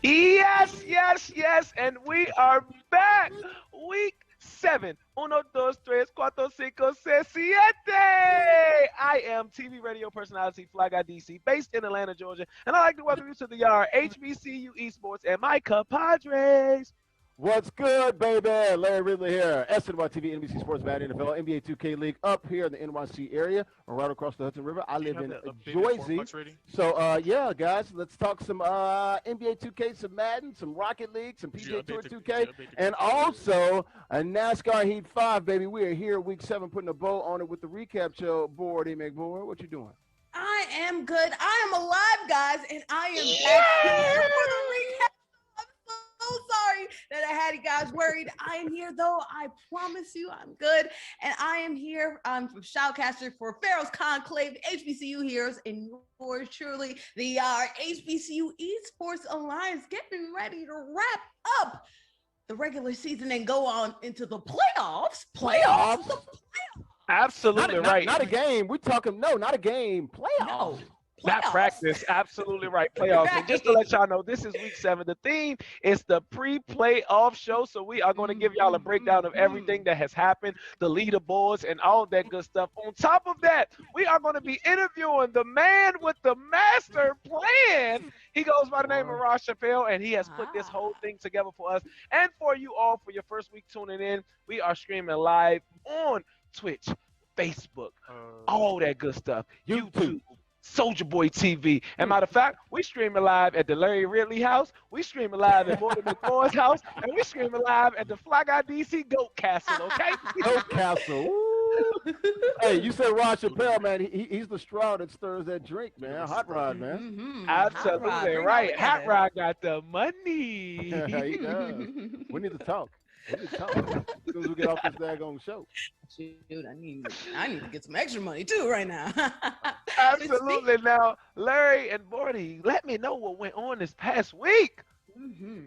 Yes, yes, yes, and we are back. Week 7. Uno, dos, tres, cuatro, cinco, seis, siete. I am TV radio personality Fly Guy DC, based in Atlanta, Georgia, and I'd like to welcome you to the yard, HBCU Esports, and my compadres. What's good, baby? Larry Ridley here. SNY TV, NBC Sports, Madden, NFL, NBA 2K League up here in the NYC area, or right across the Hudson River. I live in Jersey. So, yeah, guys, let's talk some NBA 2K, some Madden, some Rocket League, some PGA Tour 2K, and also a NASCAR Heat 5, baby. We are here week 7 putting a bow on it with the recap show. Board, McBoard, what you doing? I am good. I am alive, guys, and I am back here for the recap. I'm so sorry that I had you guys worried. I am here, though. I promise you I'm good. And I am here from Shoutcaster for Pharaoh's Conclave, HBCU Heroes, and yours truly, the HBCU Esports Alliance, getting ready to wrap up the regular season and go on into the playoffs. Playoffs? Absolutely right. Not a game. We're talking, not a game. Playoffs. No. Not practice. Absolutely right. Playoffs. And just to let y'all know, this is week 7. The theme is the pre-playoff show. So we are going to give y'all a breakdown of everything that has happened, the leaderboards, and all that good stuff. On top of that, we are going to be interviewing the man with the master plan. He goes by the name of Ross Chappelle, and he has put this whole thing together for us. And for you all, for your first week tuning in, we are streaming live on Twitch, Facebook, all that good stuff, YouTube, Soldier Boy TV. And matter of fact, we streaming live at the Larry Ridley house. We streaming live at Morton McMorris house, and we streaming live at the Fly Guy DC Goat Castle. Okay, Goat Castle. Ooh. Hey, you said Ross Chappelle, man. He's the straw that stirs that drink, man. Hot Rod, man. Absolutely right. Hot Rod got the money. He does. We need to talk. As soon as we get off this daggone show. Shoot, I need to get some extra money too right now. Absolutely. Now, Larry and Bordy, let me know what went on this past week.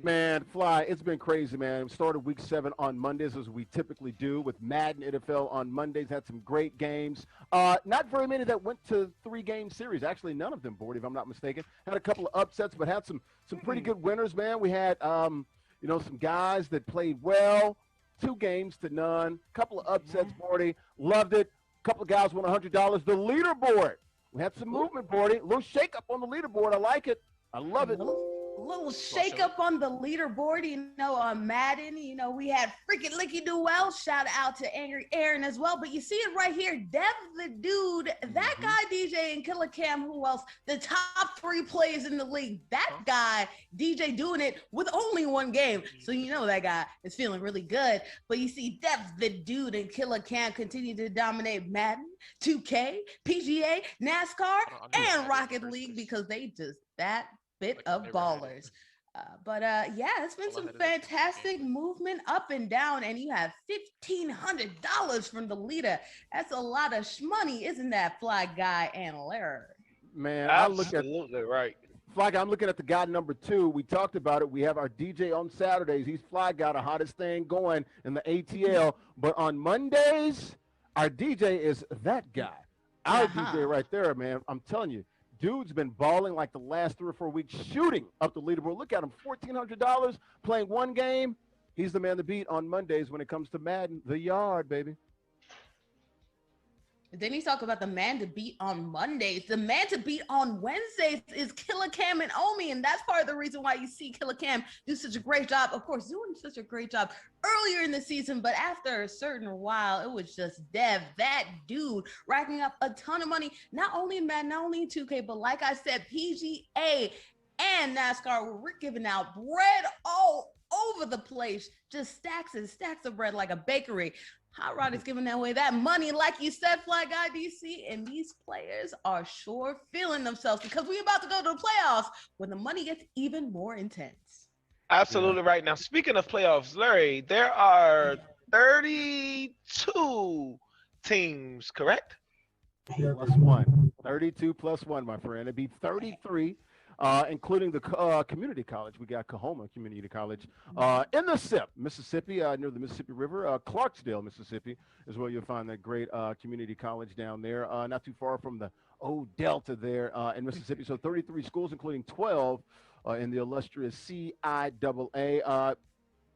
Man, Fly, it's been crazy, man. We started week 7 on Mondays, as we typically do, with Madden NFL on Mondays. Had some great games. Not very many that went to 3-game series. Actually, none of them, Bordy, if I'm not mistaken. Had a couple of upsets, but had some pretty good winners, man. We had some guys that played well, 2 games to none, couple of upsets, Bordy. Loved it. A couple of guys won $100. The leaderboard. We had some movement, Bordy. A little shake-up on the leaderboard. I like it. I love it. Little shake up on the leaderboard, on Madden. We had freaking Licky Duell. Shout out to Angry Aaron as well. But you see it right here, Dev the Dude, that guy DJ and Killer Cam. Who else? The top 3 players in the league. That guy DJ doing it with only 1 game. So that guy is feeling really good. But you see Dev the Dude and Killer Cam continue to dominate Madden, 2K, PGA, NASCAR, and Rocket League because they just that bit of ballers. It's been some fantastic movement up and down, and you have $1,500 from the leader. That's a lot of shmoney, isn't that, Fly Guy and Larry? Man, absolutely right. Fly Guy, I'm looking at the guy number 2. We talked about it. We have our DJ on Saturdays. He's Fly Guy, the hottest thing going in the ATL. But on Mondays, our DJ is that guy. Our DJ right there, man. I'm telling you. Dude's been balling like the last 3 or 4 weeks, shooting up the leaderboard. Look at him, $1,400, playing 1 game. He's the man to beat on Mondays when it comes to Madden. The yard, baby. Then you talk about the man to beat on Mondays. The man to beat on Wednesdays is Killer Cam and Omi, and that's part of the reason why you see Killer Cam do such a great job. Of course, doing such a great job earlier in the season, but after a certain while, it was just Dev, that dude, racking up a ton of money, not only in Madden, not only in 2K, but like I said, PGA and NASCAR, we're giving out bread all over the place, just stacks and stacks of bread like a bakery. Hot Rod is giving away that money, like you said, Fly Guy DC, and these players are sure feeling themselves because we're about to go to the playoffs when the money gets even more intense. Absolutely right. Now, speaking of playoffs, Larry, there are 32 teams, correct? Plus 1. 32 plus 1, my friend. It'd be 33. Including the community college. We got Coahoma Community College in the SIP, Mississippi, near the Mississippi River. Clarksdale, Mississippi is where you'll find that great community college down there, not too far from the old Delta there in Mississippi. So 33 schools, including 12 in the illustrious CIAA.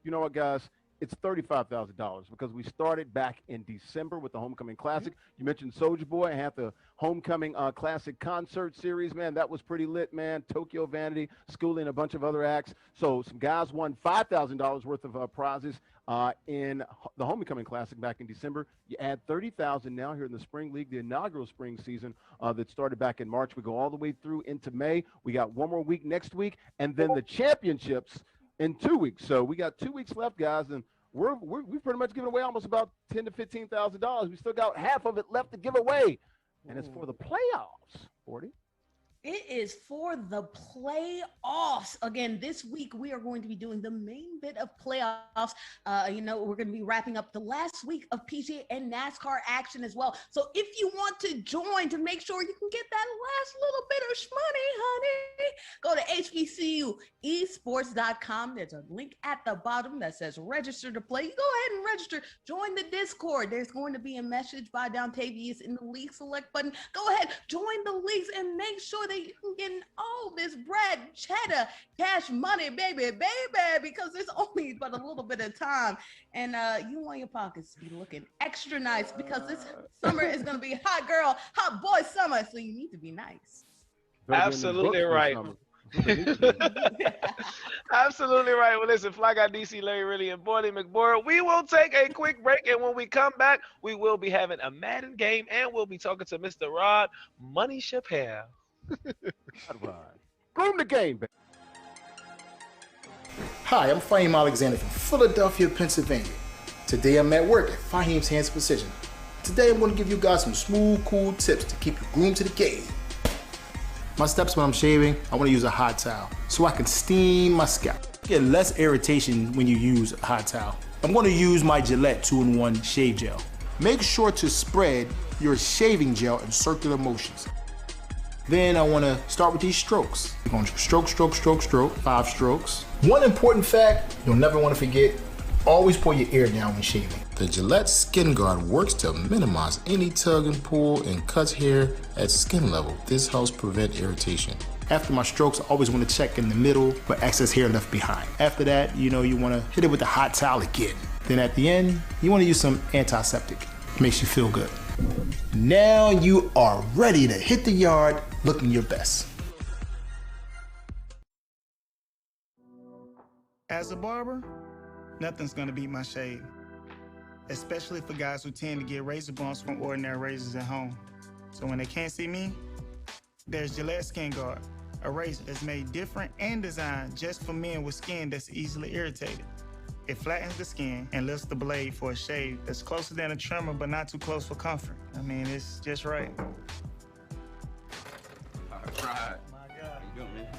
You know what, guys? It's $35,000 because we started back in December with the Homecoming Classic. You mentioned Soulja Boy. I had the Homecoming Classic concert series, man. That was pretty lit, man. Tokyo Vanity, Schooling, a bunch of other acts. So some guys won $5,000 worth of prizes in the Homecoming Classic back in December. You add $30,000 now here in the Spring League, the inaugural spring season that started back in March. We go all the way through into May. We got one more week next week, and then the championships in 2 weeks. So we got 2 weeks left, guys, and we've pretty much given away almost about $10,000 to $15,000. We still got half of it left to give away, and it's for the playoffs. 40. It is for the playoffs. Again, this week we are going to be doing the main bit of playoffs. We're going to be wrapping up the last week of PGA and NASCAR action as well. So if you want to join to make sure you can get that last little bit of shmoney, honey, go to HBCUesports.com. There's a link at the bottom that says register to play. You go ahead and register. Join the Discord. There's going to be a message by Dontavius in the league select button. Go ahead, join the leagues and make sure that you can get all this bread, cheddar, cash money, baby, because it's only but a little bit of time. And you want your pockets to be looking extra nice because this summer is going to be hot girl, hot boy summer. So you need to be nice. Absolutely right. Absolutely right. Well, listen, Fly Guy DC, Larry Ridley, and Boydie McBoyle. We will take a quick break, and when we come back, we will be having a Madden game, and we'll be talking to Mr. Rod Money Chappelle. Groom the game, baby. Hi, I'm Fahim Alexander from Philadelphia, Pennsylvania. Today I'm at work at Fahim's Hands Precision. Today I'm going to give you guys some smooth, cool tips to keep you groomed to the game. My steps when I'm shaving, I want to use a hot towel so I can steam my scalp. Get less irritation when you use a hot towel. I'm going to use my Gillette 2-in-1 shave gel. Make sure to spread your shaving gel in circular motions. Then I want to start with these strokes. You're going to stroke, 5 strokes. One important fact you'll never want to forget, always pull your ear down when shaving. The Gillette Skin Guard works to minimize any tug and pull and cuts hair at skin level. This helps prevent irritation. After my strokes, I always want to check in the middle for excess hair left behind. After that, you want to hit it with the hot towel again. Then at the end, you want to use some antiseptic. It makes you feel good. Now you are ready to hit the yard looking your best. As a barber, nothing's gonna beat my shave. Especially for guys who tend to get razor bumps from ordinary razors at home. So when they can't see me, there's Gillette Skin Guard, a razor that's made different and designed just for men with skin that's easily irritated. It flattens the skin and lifts the blade for a shave that's closer than a trimmer but not too close for comfort. I mean, it's just right. All right. My God. How you doing, man? Good.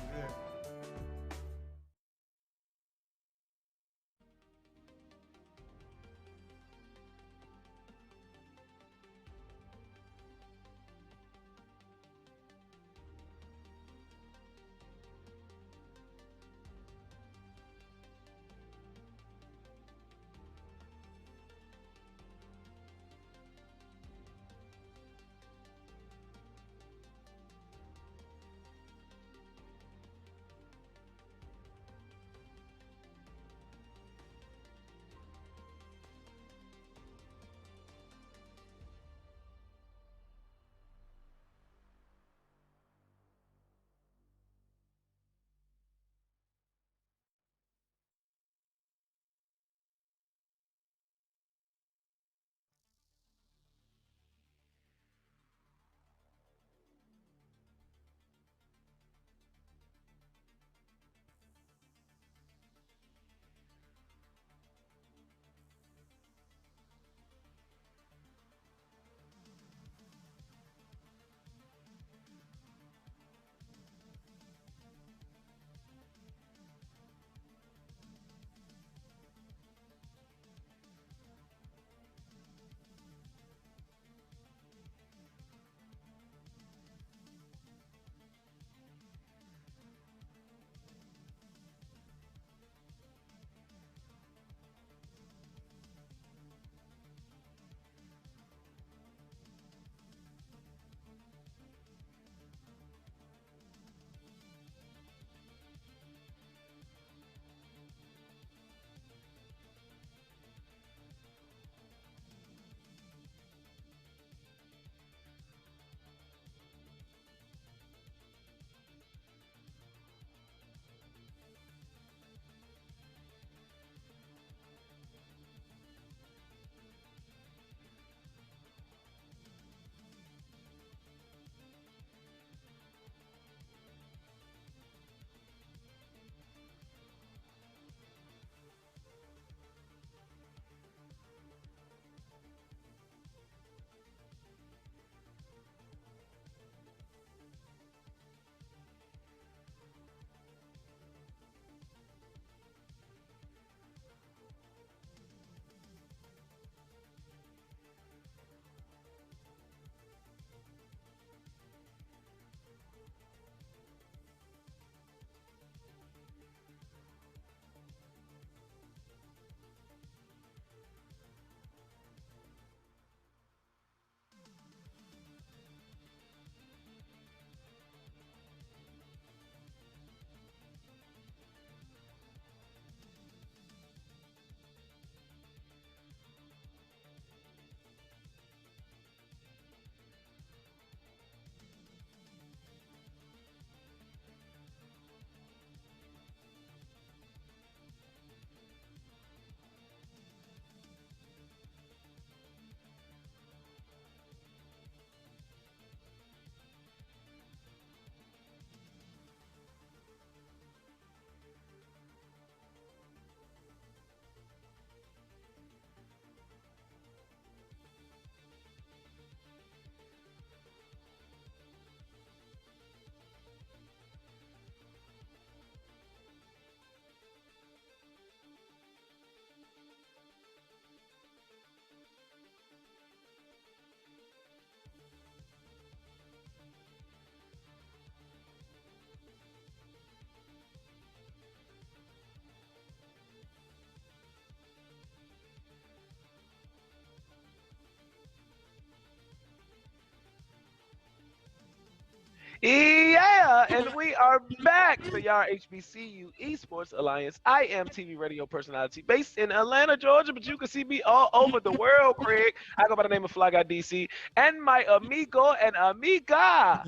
Yeah, and we are back for your HBCU Esports Alliance. I am TV radio personality based in Atlanta, Georgia, but you can see me all over the world, Craig. I go by the name of Fly Guy DC, and my amigo and amiga.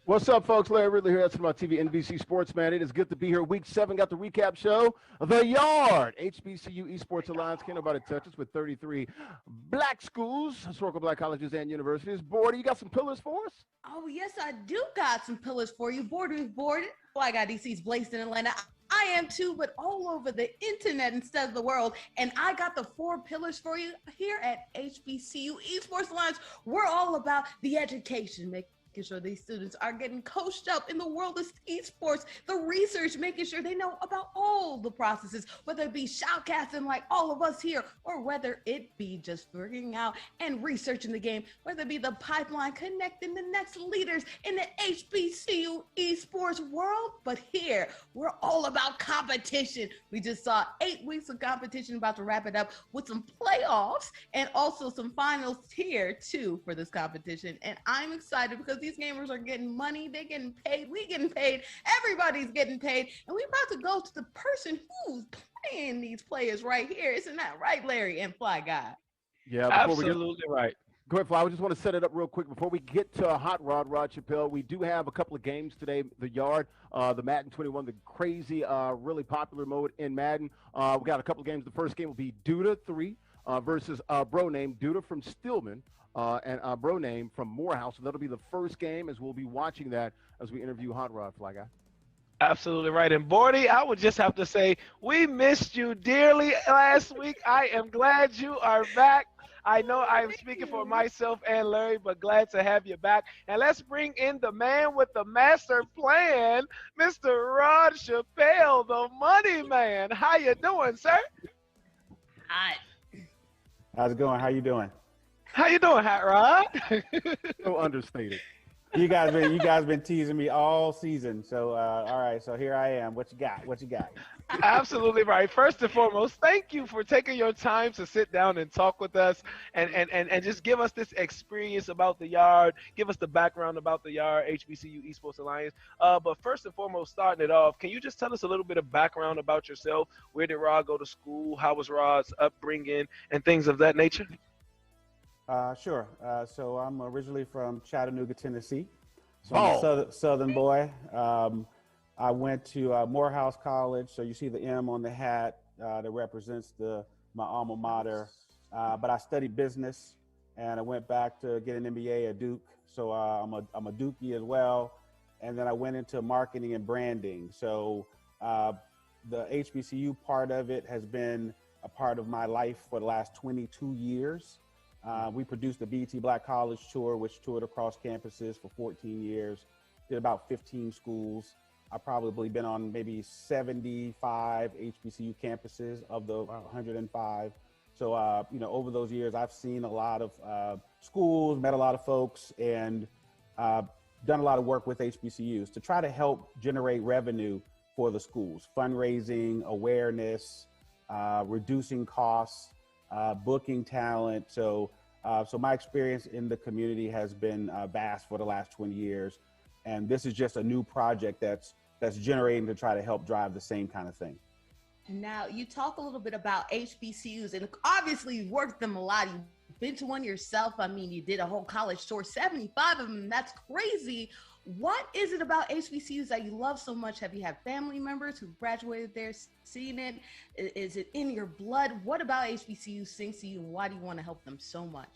What's up, folks? Larry Ridley here. That's my TV NBC Sports, man. It is good to be here. Week 7, got the recap show. The Yard, HBCU Esports Alliance. Can't nobody touch us with 33 black schools, historical black colleges, and universities. Border, you got some pillars for us? Oh, yes, I do got some pillars for you. Border is boarded. Fly Guy DC's blazed in Atlanta. I am too, but all over the internet instead of the world. And I got the 4 pillars for you here at HBCU Esports Alliance. We're all about the education, making sure these students are getting coached up in the world of esports, the research, making sure they know about all the processes, whether it be shoutcasting like all of us here, or whether it be just figuring out and researching the game, whether it be the pipeline connecting the next leaders in the HBCU esports world. But here, we're all about competition. We just saw 8 weeks of competition, about to wrap it up with some playoffs and also some finals here too for this competition. And I'm excited because these gamers are getting money, they're getting paid, we getting paid, everybody's getting paid, and we're about to go to the person who's playing these players right here. Isn't that right, Larry and Fly Guy? Yeah, Absolutely right. Go ahead, Fly. I just want to set it up real quick before we get to Hot Rod, Rod Chappelle. We do have a couple of games today. The Yard, the Madden 21, the crazy, really popular mode in Madden. We got a couple of games. The first game will be Duda 3 versus bro name Duda from Stillman. And bro name from Morehouse. So that'll be the first game, as we'll be watching that as we interview Hot Rod, Fly Guy. Absolutely right. And Bordy, I would just have to say, we missed you dearly last week. I am glad you are back. I know I'm speaking for myself and Larry, but glad to have you back. And let's bring in the man with the master plan, Mr. Rod Chappelle, the money man. How you doing, sir? Hi. How's it going? How you doing? How you doing, Hot Rod? So understated. You guys been teasing me all season. So all right, so here I am. What you got? What you got? Absolutely right. First and foremost, thank you for taking your time to sit down and talk with us and just give us this experience about the Yard, give us the background about the Yard, HBCU Esports Alliance. But first and foremost, starting it off, can you just tell us a little bit of background about yourself? Where did Rod go to school? How was Rod's upbringing and things of that nature? Sure. So I'm originally from Chattanooga, Tennessee. So I'm a southern boy. I went to Morehouse College. So you see the M on the hat that represents my alma mater. But I studied business, and I went back to get an MBA at Duke. So I'm a Dookie as well. And then I went into marketing and branding. So the HBCU part of it has been a part of my life for the last 22 years. We produced the BET Black College Tour, which toured across campuses for 14 years, did about 15 schools. I've probably been on maybe 75 HBCU campuses of the 105. So, over those years, I've seen a lot of schools, met a lot of folks, and done a lot of work with HBCUs to try to help generate revenue for the schools, fundraising, awareness, reducing costs, booking talent. So my experience in the community has been vast for the last 20 years. And this is just a new project that's generating to try to help drive the same kind of thing. Now, you talk a little bit about HBCUs, and obviously you've worked them a lot. You've been to one yourself. I mean, you did a whole college tour, 75 of them. That's crazy. What is it about HBCUs that you love so much? Have you had family members who graduated there, seen it? Is it in your blood? What about HBCUs sings to you, and why do you want to help them so much?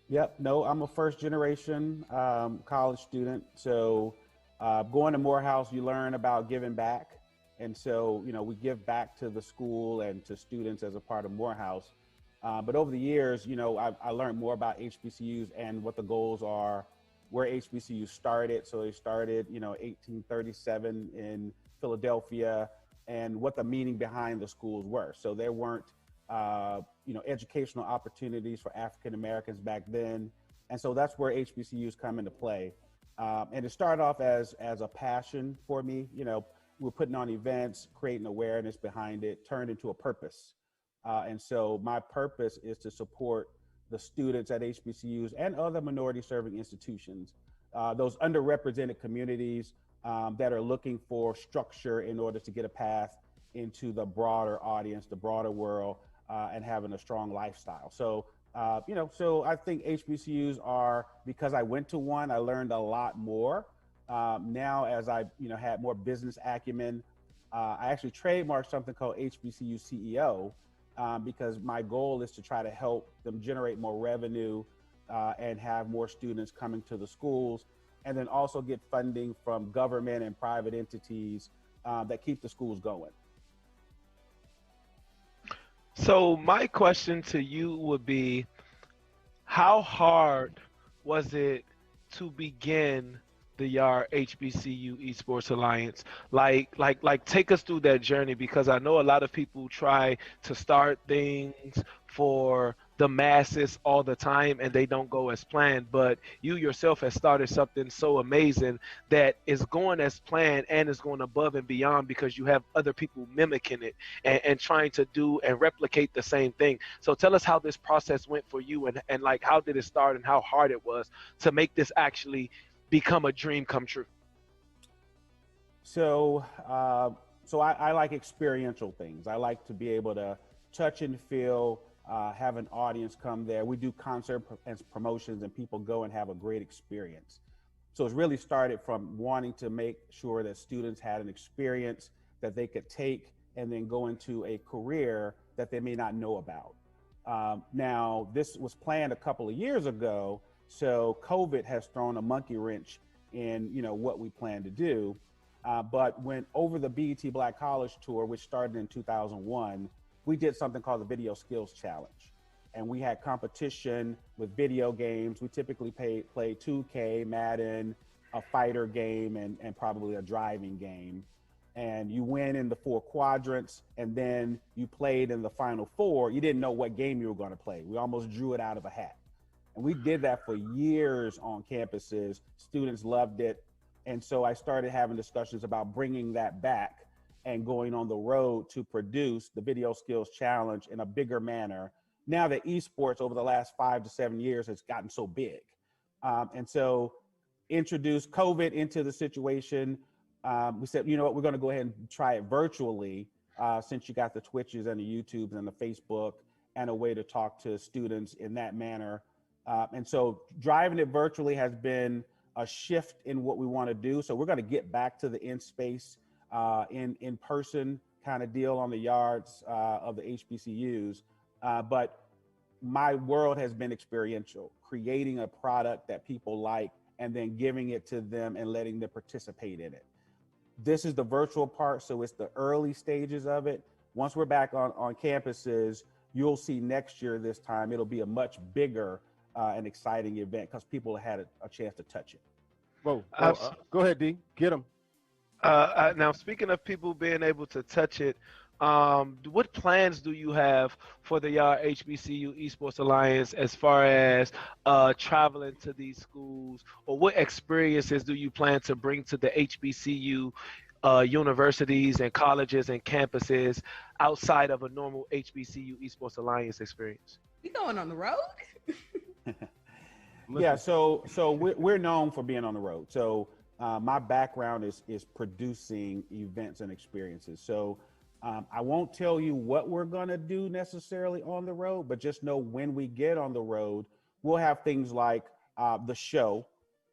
Yep. No, I'm a first generation college student. So going to Morehouse, you learn about giving back. And so, we give back to the school and to students as a part of Morehouse. But over the years, I learned more about HBCUs and what the goals are, where HBCUs started. So they started, 1837 in Philadelphia, and what the meaning behind the schools were. So there weren't, educational opportunities for African Americans back then. And so that's where HBCUs come into play. And it started off as a passion for me. We're putting on events, creating awareness behind it, turned into a purpose. And so my purpose is to support the students at HBCUs and other minority serving institutions those underrepresented communities that are looking for structure in order to get a path into the broader audience, the broader world, and having a strong lifestyle. So, so I think HBCUs are, because I went to one, I learned a lot more. Now, as I, had more business acumen, I actually trademarked something called HBCU CEO, because my goal is to try to help them generate more revenue and have more students coming to the schools, and then also get funding from government and private entities that keep the schools going. So my question to you would be, how hard was it to begin the Yard HBCU Esports Alliance? Like take us through that journey, because I know a lot of people try to start things for the masses all the time and they don't go as planned, but you yourself has started something so amazing that is going as planned and is going above and beyond, because you have other people mimicking it and trying to do and replicate the same thing. So tell us how this process went for you, and like, how did it start and how hard it was to make this actually become a dream come true? So, I like experiential things. I like to be able to touch and feel, have an audience come there. We do concert and promotions, and people go and have a great experience. So it's really started from wanting to make sure that students had an experience that they could take and then go into a career that they may not know about. Now, this was planned a couple of years ago, so COVID has thrown a monkey wrench in, what we plan to do. But when over the BET Black College Tour, which started in 2001, we did something called the Video Skills Challenge. And we had competition with video games. We typically play 2K, Madden, a fighter game, and probably a driving game. And you win in the 4 quadrants, and then you played in the final 4. You didn't know what game you were going to play. We almost drew it out of a hat. And we did that for years on campuses. Students loved it. And so I started having discussions about bringing that back and going on the road to produce the Video Skills Challenge in a bigger manner, now that esports over the last 5 to 7 years has gotten so big. And so introduced COVID into the situation. We said, you know what, we're going to go ahead and try it virtually, since you got the Twitches and the YouTubes and the Facebook and a way to talk to students in that manner. And so driving it virtually has been a shift in what we want to do. So we're going to get back to the in-space, in-person kind of deal on the yards of the HBCUs. But my world has been experiential, creating a product that people like and then giving it to them and letting them participate in it. This is the virtual part, so it's the early stages of it. Once we're back on campuses, you'll see next year this time, it'll be a much bigger and exciting event because people had a chance to touch it. Whoa, go ahead, D. Get them. Now, speaking of people being able to touch it, what plans do you have for the HBCU Esports Alliance as far as traveling to these schools, or what experiences do you plan to bring to the HBCU universities and colleges and campuses outside of a normal HBCU Esports Alliance experience? We going on the road? Yeah, so we're known for being on the road. So my background is producing events and experiences. So I won't tell you what we're gonna do necessarily on the road, but just know when we get on the road, we'll have things like the show,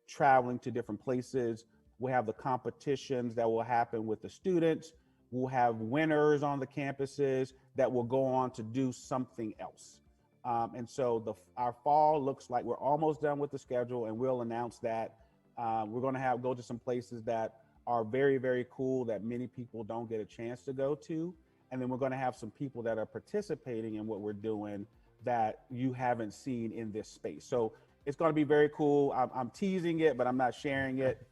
traveling to different places. We'll have the competitions that will happen with the students. We'll have winners on the campuses that will go on to do something else. And so our fall looks like we're almost done with the schedule, and we'll announce that. We're gonna go to some places that are very, very cool that many people don't get a chance to go to. And then we're going to have some people that are participating in what we're doing that you haven't seen in this space. So it's going to be very cool. I'm teasing it, but I'm not sharing it.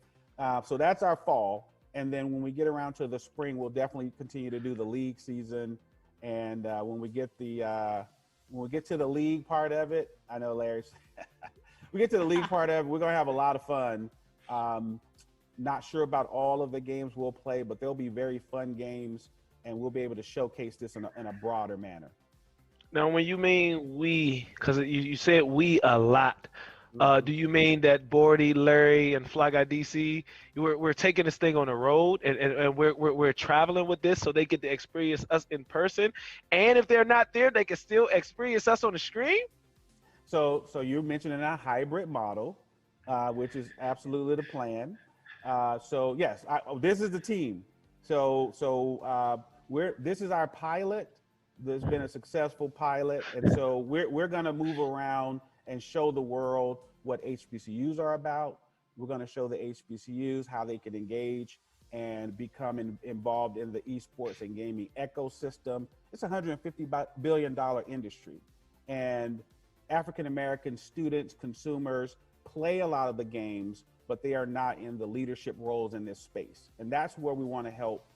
So that's our fall. And then when we get around to the spring, we'll definitely continue to do the league season. And when we get to the league part of it, I know Larry's, we get to the league part of it, we're going to have a lot of fun. Not sure about all of the games we'll play, but they'll be very fun games, and we'll be able to showcase this in a broader manner. Now, when you mean we, because you said we a lot, Do you mean that Bordy, Larry, and Fly Guy DC, we're taking this thing on the road and we're traveling with this so they get to experience us in person? And if they're not there, they can still experience us on the screen? So you're mentioning a hybrid model, which is absolutely the plan. So yes, this is the team. This is our pilot. There's been a successful pilot, and so we're going to move around and show the world what HBCUs are about. We're going to show the HBCUs how they can engage and become involved in the esports and gaming ecosystem. It's a $150 billion industry, and African American students, consumers play a lot of the games, but they are not in the leadership roles in this space, and that's where we want to help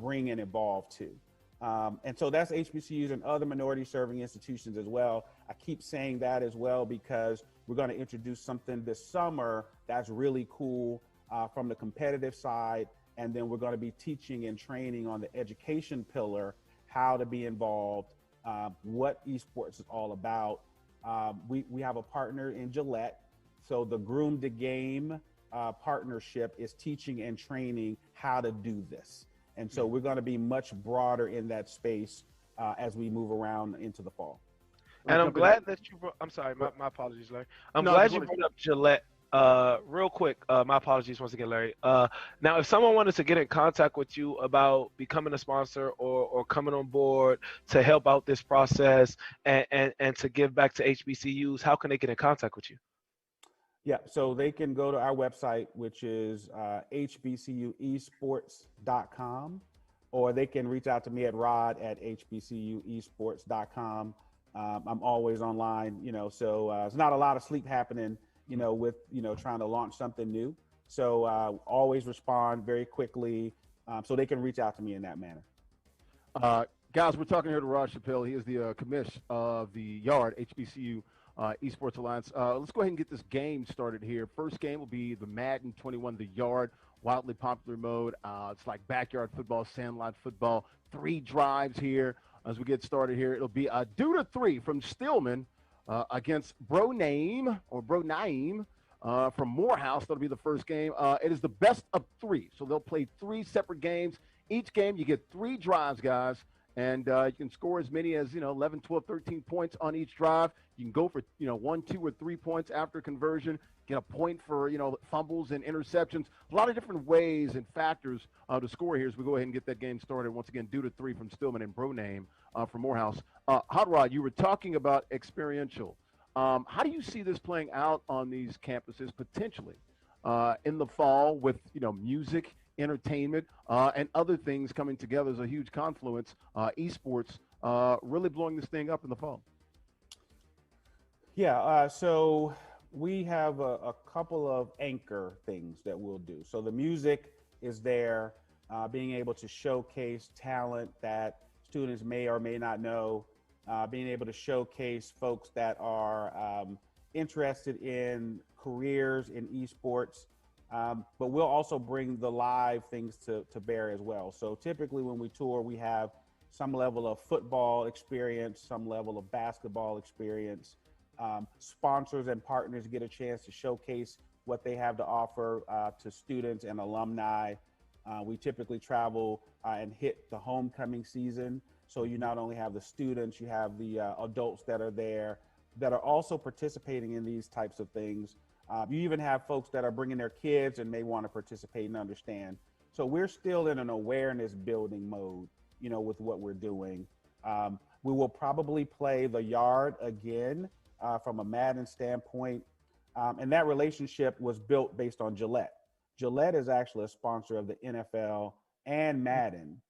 bring and evolve to. And so that's HBCUs and other minority serving institutions as well. I keep saying that as well because we're going to introduce something this summer that's really cool from the competitive side. And then we're going to be teaching and training on the education pillar, how to be involved, what esports is all about. We have a partner in Gillette. So the Groom to Game partnership is teaching and training how to do this. And so we're going to be much broader in that space as we move around into the fall. And I'm glad that you brought, I'm sorry, my apologies, Larry. I'm glad you brought up Gillette. Real quick, my apologies once again, Larry. Now, if someone wanted to get in contact with you about becoming a sponsor or coming on board to help out this process and to give back to HBCUs, how can they get in contact with you? Yeah, so they can go to our website, which is hbcuesports.com, or they can reach out to me at rod@hbcuesports.com. I'm always online, so there's not a lot of sleep happening, with, trying to launch something new. So always respond very quickly, so they can reach out to me in that manner. Guys, we're talking here to Rod Chappelle. He is the commish of the Yard, HBCU Esports Alliance. Let's go ahead and get this game started here. First game will be the Madden 21, the Yard, wildly popular mode. It's like backyard football, sandlot football. 3 drives here as we get started here. It'll be a 2-3 from Stillman against Bro Naeem from Morehouse. That'll be the first game. It is the best of 3, so they'll play 3 separate games. Each game you get 3 drives, guys. And you can score as many as, 11, 12, 13 points on each drive. You can go for, 1, 2, or 3 points after conversion, get a point for, fumbles and interceptions. A lot of different ways and factors to score here as we go ahead and get that game started. Once again, 2-3 from Stillman and Bro Naeem from Morehouse. Hot Rod, you were talking about experiential. How do you see this playing out on these campuses potentially in the fall with, music, entertainment, and other things coming together as a huge confluence, esports really blowing this thing up in the fall? Yeah, so we have a couple of anchor things that we'll do. So the music is there, being able to showcase talent that students may or may not know, being able to showcase folks that are interested in careers in esports. But we'll also bring the live things to bear as well. So typically when we tour, we have some level of football experience, some level of basketball experience. Sponsors and partners get a chance to showcase what they have to offer to students and alumni. We typically travel and hit the homecoming season. So you not only have the students, you have the adults that are there that are also participating in these types of things. You even have folks that are bringing their kids and may want to participate and understand. So we're still in an awareness building mode, with what we're doing. We will probably play the Yard again from a Madden standpoint. And that relationship was built based on Gillette. Gillette is actually a sponsor of the NFL and Madden.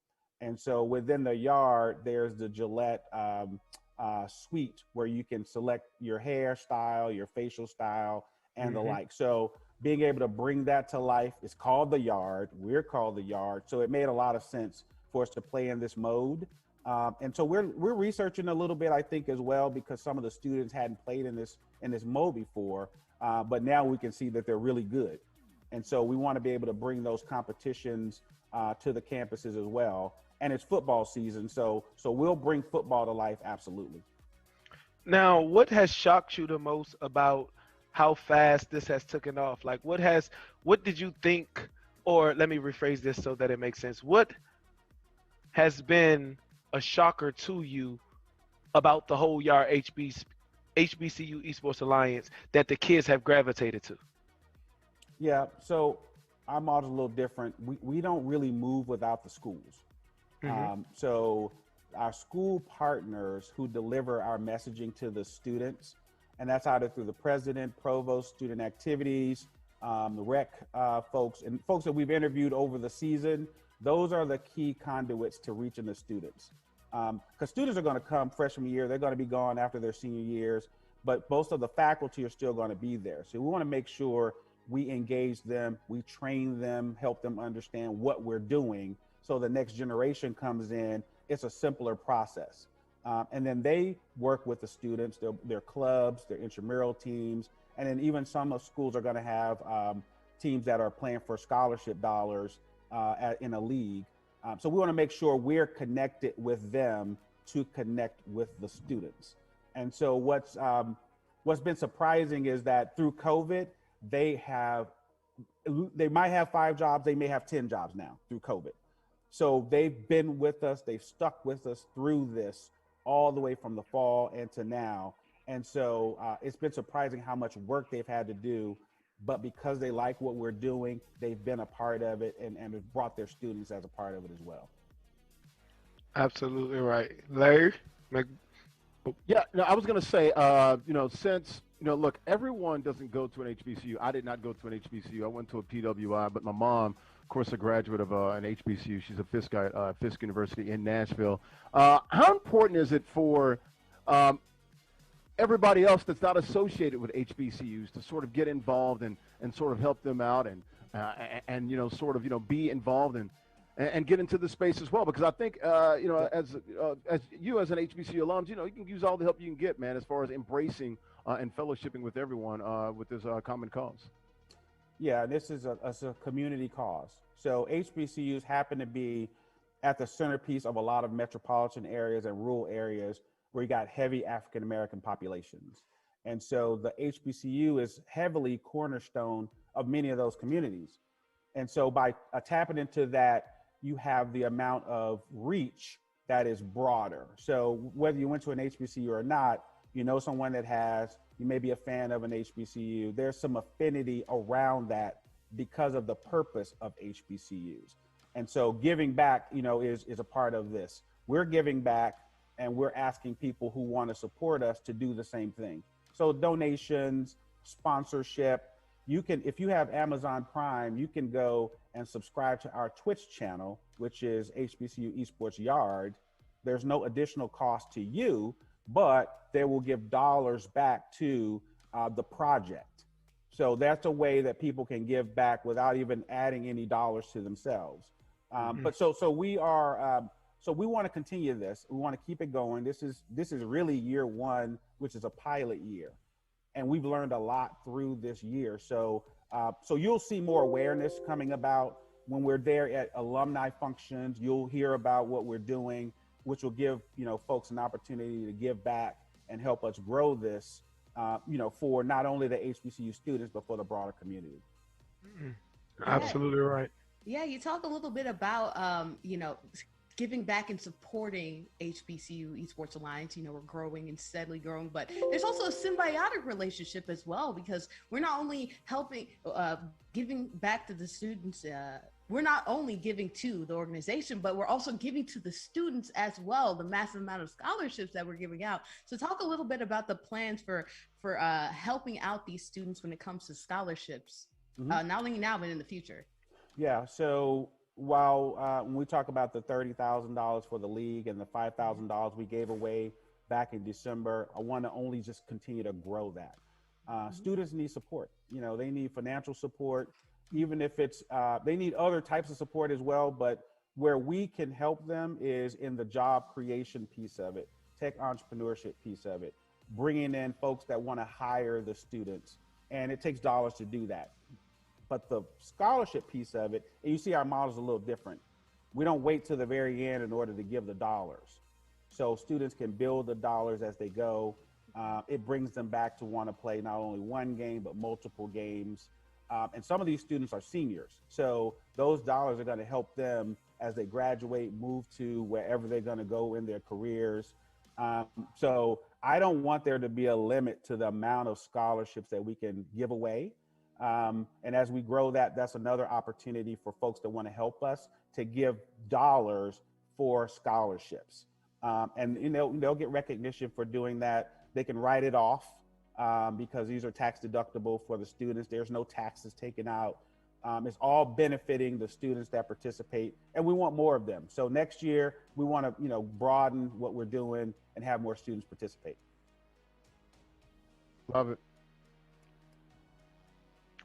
And so within the Yard, there's the Gillette suite where you can select your hairstyle, your facial style, and the like. So being able to bring that to life is called the Yard. We're called the Yard. So it made a lot of sense for us to play in this mode. And so we're researching a little bit, I think, as well, because some of the students hadn't played in this mode before, but now we can see that they're really good. And so we want to be able to bring those competitions to the campuses as well. And it's football season, so we'll bring football to life, absolutely. Now, what has shocked you the most about how fast this has taken off? Like, what did you think, or let me rephrase this so that it makes sense. What has been a shocker to you about the whole Yard HBCU Esports Alliance that the kids have gravitated to? Yeah, so our model's a little different. We don't really move without the schools. So our school partners who deliver our messaging to the students, and that's either through the president, provost, student activities, the rec folks, and folks that we've interviewed over the season. Those are the key conduits to reaching the students. Because students are going to come freshman year, they're going to be gone after their senior years, but most of the faculty are still going to be there. So we want to make sure we engage them, we train them, help them understand what we're doing, so the next generation comes in, it's a simpler process. And then they work with the students, their clubs, their intramural teams, and then even some of schools are going to have teams that are playing for scholarship dollars in a league. So we want to make sure we're connected with them to connect with the students. And so what's been surprising is that through COVID, they might have 5 jobs, they may have 10 jobs now through COVID. So they've been with us, they've stuck with us through this all the way from the fall and to now. And so it's been surprising how much work they've had to do, but because they like what we're doing, they've been a part of it and have brought their students as a part of it as well. Absolutely right. Larry? Yeah, no, I was going to say, since, look, everyone doesn't go to an HBCU. I did not go to an HBCU. I went to a PWI, but my mom, of course, a graduate of an HBCU. She's a Fisk University in Nashville. How important is it for everybody else that's not associated with HBCUs to sort of get involved and sort of help them out and be involved and get into the space as well? Because I think, as you as an HBCU alum, you can use all the help you can get, man, as far as embracing and fellowshipping with everyone with this common cause. Yeah, this is a community cause. So HBCUs happen to be at the centerpiece of a lot of metropolitan areas and rural areas where you got heavy African-American populations. And so the HBCU is heavily cornerstone of many of those communities. And so by tapping into that, you have the amount of reach that is broader. So whether you went to an HBCU or not, someone that has, you may be a fan of an HBCU, there's some affinity around that because of the purpose of HBCUs. And so giving back, is a part of this. We're giving back and we're asking people who want to support us to do the same thing. So donations, sponsorship, if you have Amazon Prime, you can go and subscribe to our Twitch channel, which is HBCU Esports Yard. There's no additional cost to you, but they will give dollars back to the project. So that's a way that people can give back without even adding any dollars to themselves. But so we are, so we want to continue this. We want to keep it going. This is really year 1, which is a pilot year. And we've learned a lot through this year. So you'll see more awareness coming about when we're there at alumni functions. You'll hear about what we're doing, which will give folks an opportunity to give back and help us grow this, for not only the HBCU students but for the broader community. Absolutely right. Yeah, you talk a little bit about giving back and supporting HBCU Esports Alliance. We're growing and steadily growing, but there's also a symbiotic relationship as well, because we're not only helping, giving back to the students, we're not only giving to the organization, but we're also giving to the students as well, the massive amount of scholarships that we're giving out. So talk a little bit about the plans for helping out these students when it comes to scholarships, not only now, but in the future. Yeah, so while when we talk about the $30,000 for the league and the $5,000 we gave away back in December, I want to only just continue to grow that. Students need support. They need financial support, even if it's, they need other types of support as well, but where we can help them is in the job creation piece of it, tech entrepreneurship piece of it, bringing in folks that want to hire the students, and it takes dollars to do that. But the scholarship piece of it, and you see our model's a little different. We don't wait to the very end in order to give the dollars. So students can build the dollars as they go. it brings them back to want to play not only one game, but multiple games. And some of these students are seniors. So those dollars are going to help them as they graduate, move to wherever they're going to go in their careers. So I don't want there to be a limit to the amount of scholarships that we can give away. And as we grow that, that's another opportunity for folks that want to help us to give dollars for scholarships. And they'll get recognition for doing that. They can write it off because these are tax deductible for the students. There's no taxes taken out. It's all benefiting the students that participate, and we want more of them. So next year we want to, broaden what we're doing and have more students participate. Love it.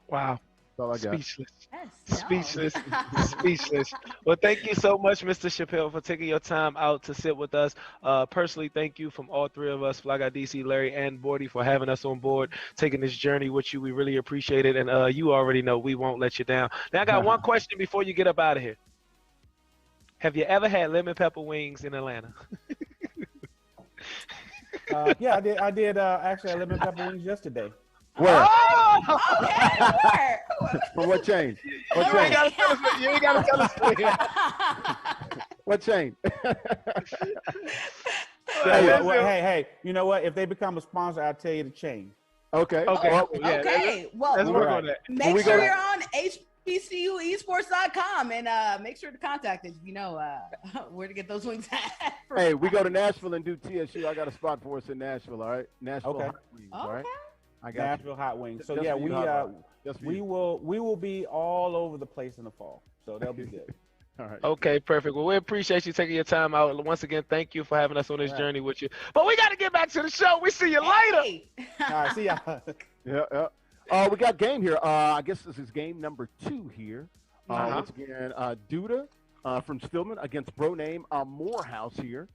Wow. That's all I got. Speechless. Yes, Speechless. Speechless. Well, thank you so much, Mr. Chappelle, for taking your time out to sit with us. Personally, thank you from all three of us, Fly Guy DC, Larry, and Bordy, for having us on board, taking this journey with you. We really appreciate it. And you already know we won't let you down. Now, I got one question before you get up out of here. Have you ever had lemon pepper wings in Atlanta? Yeah, I did actually had lemon pepper wings yesterday. Where? Oh, okay. Where? From what chain? You ain't gotta tell us. You ain't gotta tell us. What chain? Hey, you know what? If they become a sponsor, I'll tell you the chain. Okay. Okay. Well, Yeah, Okay. Well, let's work on that. make sure you're on HBCUesports.com and make sure to contact us if you know where to get those wings at. hey, we go to Nashville and do TSU. I got a spot for us in Nashville. All right, Nashville. Okay. Hot Wings, all right. Okay. I got Nashville Hot Wings. So Just yeah, for you, we Hot Rod. Just for we you. will be all over the place in the fall. So they'll be good. All right. Okay, perfect. Well, we appreciate you taking your time out. Once again, thank you for having us on this All right. journey with you. But we got to get back to the show. We see you later. Hey. All right, see y'all. Yeah. We got game here. I guess this is game number 2 here. Uh-huh. Once again, Duda from Stillman against Bro Name Morehouse here.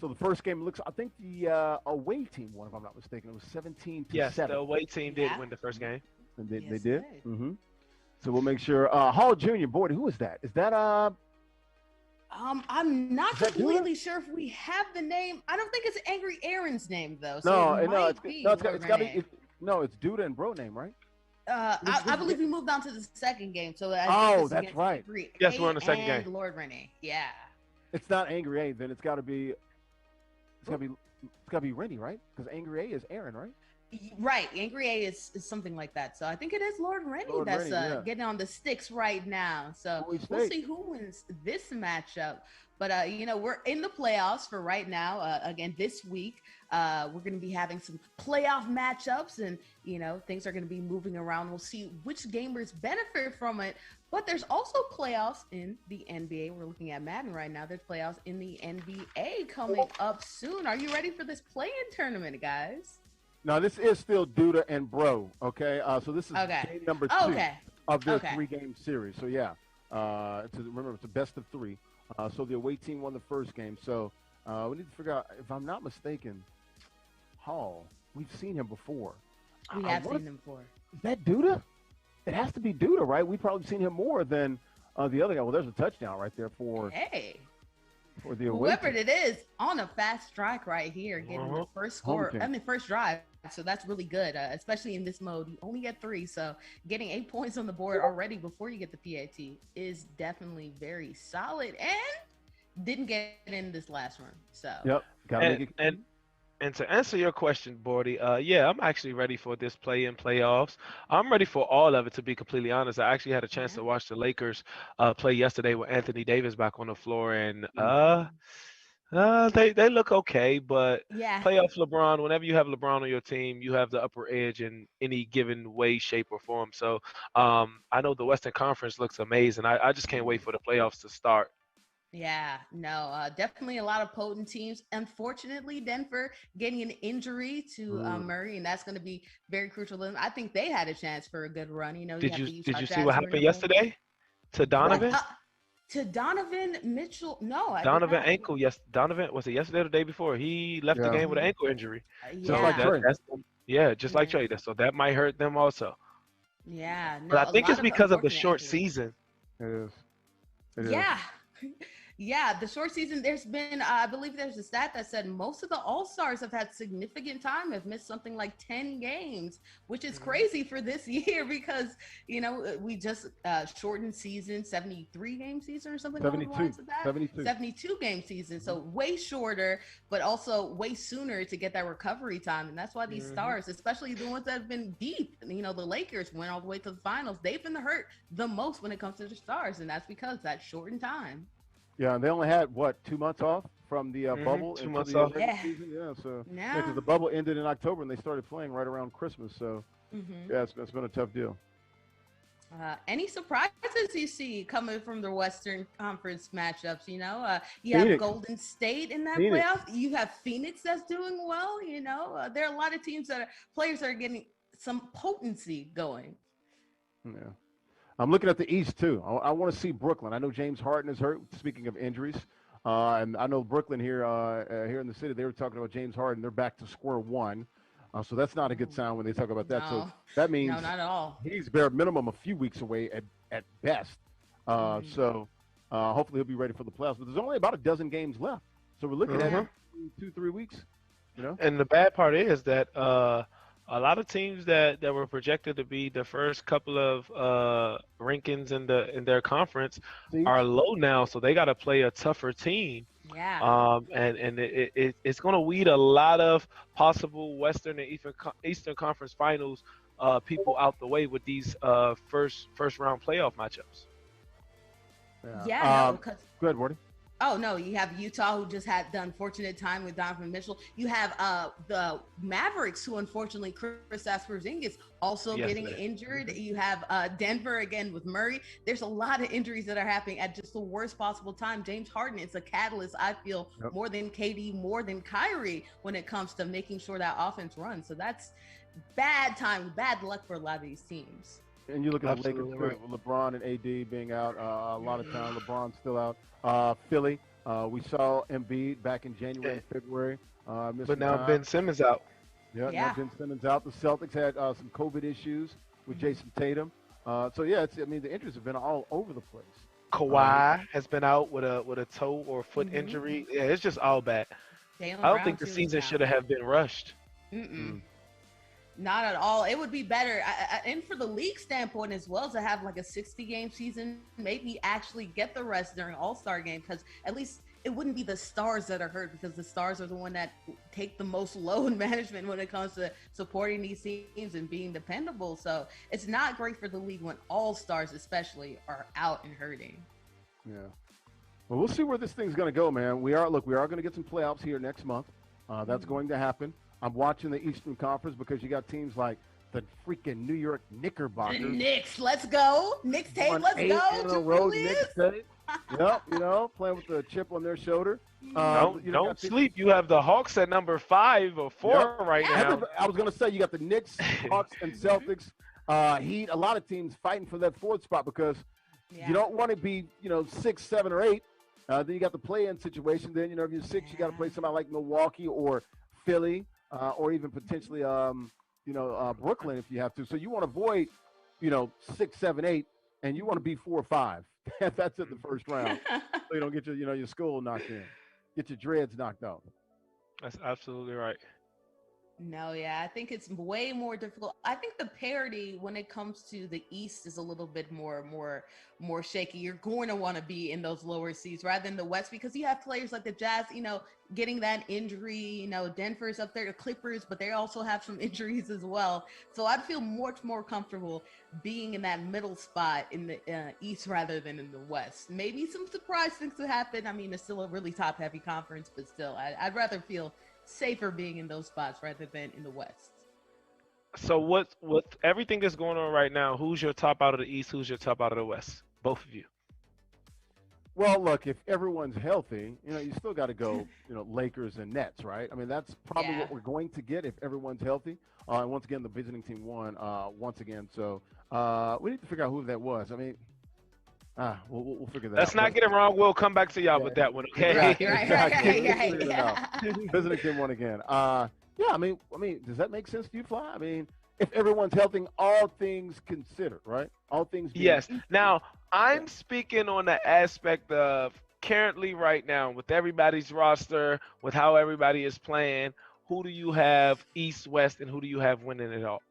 So the first game looks, I think the away team won, if I'm not mistaken. It was 17-7. Yes, the away team did Yeah. win the first game. And they Yes, did. they did. Mm-hmm. So we'll make sure. Hall Jr. Boy, who is that? Is that I'm not Is that completely sure if we have the name. I don't think it's Angry Aaron's name though. So no, it no, might it's be no, it's Lord got to Renee. be. No, it's Duda and Bro Name, right? I believe we moved on to the second game. So I think Oh, this is that's against right. Angry Yes, we're A on the second and game. Lord Renee. Yeah. It's not Angry A. Then it's got to be. It's got to be Rennie, right? Because Angry A is Aaron, right? Right. Angry A is something like that. So I think it is Lord Rennie Lord that's Rennie, yeah. getting on the sticks right now. So Holy we'll steak. see who wins this matchup. But, we're in the playoffs for right now. Again, this week, we're going to be having some playoff matchups and, things are going to be moving around. We'll see which gamers benefit from it. But there's also playoffs in the NBA. We're looking at Madden right now. There's playoffs in the NBA coming up soon. Are you ready for this play-in tournament, guys? No, this is still Duda and Bro. Okay, so this is Okay. game number 2 Okay. of their Okay. 3-game series. So yeah, remember it's a best of 3. So the away team won the first game. So we need to figure out, if I'm not mistaken, Hall. We've seen him before. We have seen them before. Is that Duda? It has to be Duda, right? We've probably seen him more than the other guy. Well, there's a touchdown right there for Hey. the away Whoever team. it is on a fast strike right here, getting the first score. Home team. First drive. So that's really good, especially in this mode. You only get 3, so getting 8 points on the board already before you get the PAT is definitely very solid. And didn't get in this last one. So Yep. Gotta make it. And to answer your question, Bordy, yeah, I'm actually ready for this play-in playoffs. I'm ready for all of it, to be completely honest. I actually had a chance to watch the Lakers play yesterday with Anthony Davis back on the floor, and they look okay. But yeah. playoff LeBron, whenever you have LeBron on your team, you have the upper edge in any given way, shape, or form. So I know the Western Conference looks amazing. I just can't wait for the playoffs to start. Yeah, no, definitely a lot of potent teams. Unfortunately, Denver getting an injury to Murray, and that's going to be very crucial to them. I think they had a chance for a good run. Did you see what happened yesterday to Donovan? To Donovan Mitchell? No, I Donovan did not. ankle. Yes, Donovan, was it yesterday or the day before? He left the Yeah. game with an ankle injury. Just like Trey. Just like Trey. So that might hurt them also. Yeah, no, But I a think lot it's of because of the unfortunate short injuries. season. It is. It is. Yeah. Yeah, the short season, there's been, I believe there's a stat that said most of the All-Stars have had significant time, have missed something like 10 games, which is crazy for this year because, we just shortened season, 73 game season or something along the lines of that. 72 game season. So way shorter, but also way sooner to get that recovery time. And that's why these stars, especially the ones that have been deep, the Lakers went all the way to the finals. They've been hurt the most when it comes to the stars. And that's because that shortened time. Yeah, and they only had 2 months off from the bubble. 2 months the off. Season. Yeah, so because the bubble ended in October and they started playing right around Christmas. So yeah, it's been a tough deal. Any surprises you see coming from the Western Conference matchups? You Phoenix. have Golden State in that playoff. You have Phoenix that's doing well. There are a lot of teams players are getting some potency going. Yeah. I'm looking at the East, too. I want to see Brooklyn. I know James Harden is hurt, speaking of injuries. And I know Brooklyn here in the city, they were talking about James Harden. They're back to square one. So that's not a good sign when they talk about that. No. So that means not at all. He's bare minimum a few weeks away at best. So hopefully he'll be ready for the playoffs. But there's only about a dozen games left. So we're looking at 2-3 weeks. And the bad part is that a lot of teams that were projected to be the first couple of rankings in their conference are low now, so they got to play a tougher team. Yeah. And it's going to weed a lot of possible Western and Eastern Conference Finals people out the way with these first round playoff matchups. Yeah. Go ahead, Wardy. Oh, no, you have Utah, who just had the unfortunate time with Donovan Mitchell. You have the Mavericks, who unfortunately, Kristaps Porzingis also getting injured. You have Denver again with Murray. There's a lot of injuries that are happening at just the worst possible time. James Harden is a catalyst, I feel, more than KD, more than Kyrie when it comes to making sure that offense runs. So that's bad time, bad luck for a lot of these teams. And you look at the Lakers with LeBron and AD being out a lot of time. LeBron's still out. Philly, we saw Embiid back in January and February. But now Ben Simmons out. Yeah, now Ben Simmons out. The Celtics had some COVID issues with Jason Tatum. So the injuries have been all over the place. Kawhi has been out with a toe or foot injury. Yeah, it's just all bad. I don't think the season should have been rushed. Not at all. It would be better, and for the league standpoint as well, to have like a 60-game season, maybe actually get the rest during All-Star game, because at least it wouldn't be the stars that are hurt, because the stars are the one that take the most load management when it comes to supporting these teams and being dependable. So it's not great for the league when all stars especially are out and hurting. Yeah. Well, we'll see where this thing's going to go, man. We are going to get some playoffs here next month. That's going to happen. I'm watching the Eastern Conference because you got teams like the freaking New York Knickerbockers. The Knicks, let's go. Knicks tape, let's go. Yep, playing with the chip on their shoulder. Don't sleep. You have the Hawks at number 5 or 4 right now. I was going to say you got the Knicks, Hawks, and Celtics. Heat, a lot of teams fighting for that 4th spot because you don't want to be, 6, 7, or 8. Then you got the play-in situation. Then, if you're 6, you got to play somebody like Milwaukee or Philly. Or even potentially, Brooklyn if you have to. So you want to avoid, 6, 7, 8, and you want to be 4 or 5. That's it the first round. So you don't get your skull knocked in, get your dreads knocked out. That's absolutely right. No, yeah, I think it's way more difficult. I think the parity when it comes to the East is a little bit more shaky. You're going to want to be in those lower seeds rather than the West, because you have players like the Jazz, getting that injury. Denver's up there, the Clippers, but they also have some injuries as well. So I'd feel much more comfortable being in that middle spot in the East rather than in the West. Maybe some surprise things to happen. I mean, it's still a really top-heavy conference, but still, I'd rather feel safer being in those spots rather than in the West. So what everything that's going on right now, who's your top out of the East, who's your top out of the West? Both of you. Well, look, if everyone's healthy, you still got to go, Lakers and Nets, right? I mean, that's probably what we're going to get if everyone's healthy. And once again, the visiting team won once again. So we need to figure out who that was. I mean, we'll figure that out. Let's not get it wrong. We'll come back to y'all with that one, okay? Right. Visiting team won again. I mean, does that make sense to you, Fly? I mean, if everyone's healthy, all things considered, right? All things being yes. Now, I'm speaking on the aspect of currently right now with everybody's roster, with how everybody is playing, who do you have East, West, and who do you have winning it all?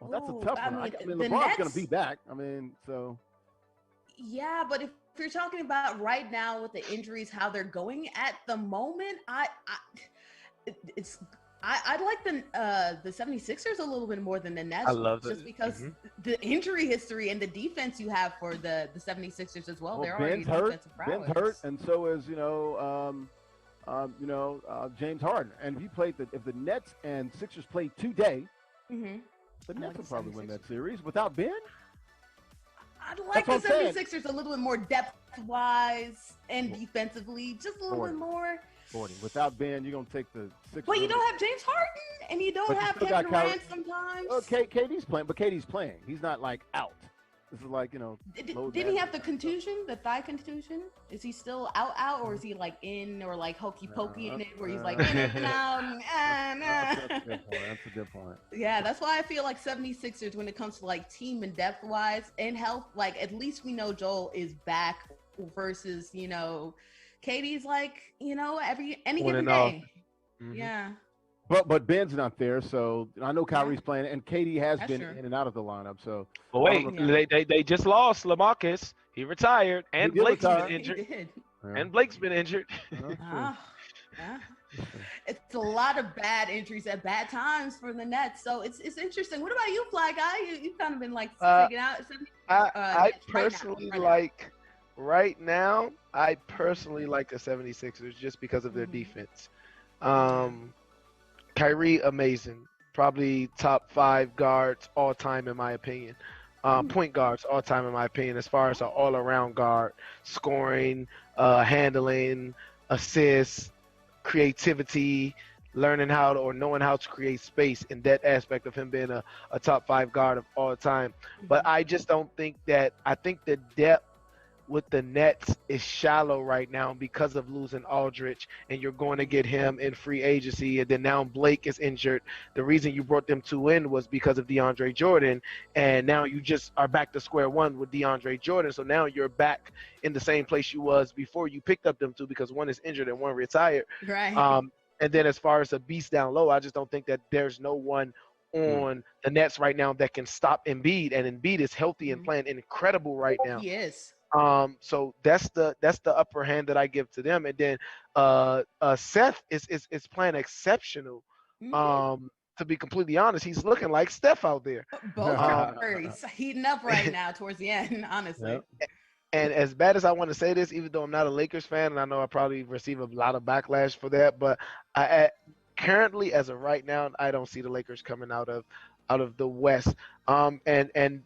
Well, that's a Ooh, tough I one. mean, I mean, the LeBron's going to be Nets. back. I mean, so Yeah, but if you're talking about right now with the injuries, how they're going at the moment, it's I like the 76ers a little bit more than the I Nets love just it. because the injury history and the defense you have for the 76ers as well. well, They're already Ben's a hurt. defensive Ben's prowess. hurt, and so is James Harden. And if if the Nets and Sixers played today, Mm-hmm. the I Nets like will the probably win 76ers. that series without Ben. I'd That's like the what I'm saying. 76ers a little bit more depth-wise and defensively, just a little Gordon. bit more. Gordon, without Ben, you're going to take the Sixers. But you don't have James Harden, and you don't But you have still Kevin got Kyrie. Durant sometimes. Well, KD's playing, but KD's playing. He's not like out. This is like load Didn't he have the contusion, the thigh contusion? Is he still out, or is he like in, or like hokey pokey in it, where he's like in and out? That's a good point. That's a good point. Yeah, that's why I feel like 76ers, when it comes to like team and depth wise and health, like at least we know Joel is back versus, Katie's like, any given Winning all. day. Mhm. Yeah. But Ben's not there, so I know Kyrie's playing, and KD has That's been true. in and out of the lineup. So But wait, Yeah. they just lost LaMarcus. He retired, and did Blake's retire. been injured. He did. And Blake's been injured. Ah, yeah. It's a lot of bad injuries at bad times for the Nets. So it's interesting. What about you, Fly Guy? You've kind of been like freaking out. I Nets personally right now. I personally like the 76ers just because of their Mhm. defense. Kyrie, amazing. Probably top 5 guards all time, in my opinion. Point guards all time, in my opinion, as far as an all around guard, scoring, handling, assists, creativity, learning how to or knowing how to create space, in that aspect of him being a top 5 guard of all time. But I just don't think I think the depth with the Nets is shallow right now because of losing Aldridge, and you're going to get him in free agency, and then now Blake is injured. The reason you brought them two in was because of DeAndre Jordan, and now you just are back to square one with DeAndre Jordan. So now you're back in the same place you was before you picked up them two, because one is injured and one retired. Right. And then as far as a beast down low, I just don't think that there's no one on the Nets right now that can stop Embiid, and Embiid is healthy and playing incredible right now. He is. So that's the upper hand that I give to them. And then Seth is playing exceptional. To be completely honest, he's looking like Steph out there. Both Curry's heating up right now towards the end, honestly. Yep. And as bad as I want to say this, even though I'm not a Lakers fan, and I know I probably receive a lot of backlash for that, but currently, as of right now, I don't see the Lakers coming out of the West. And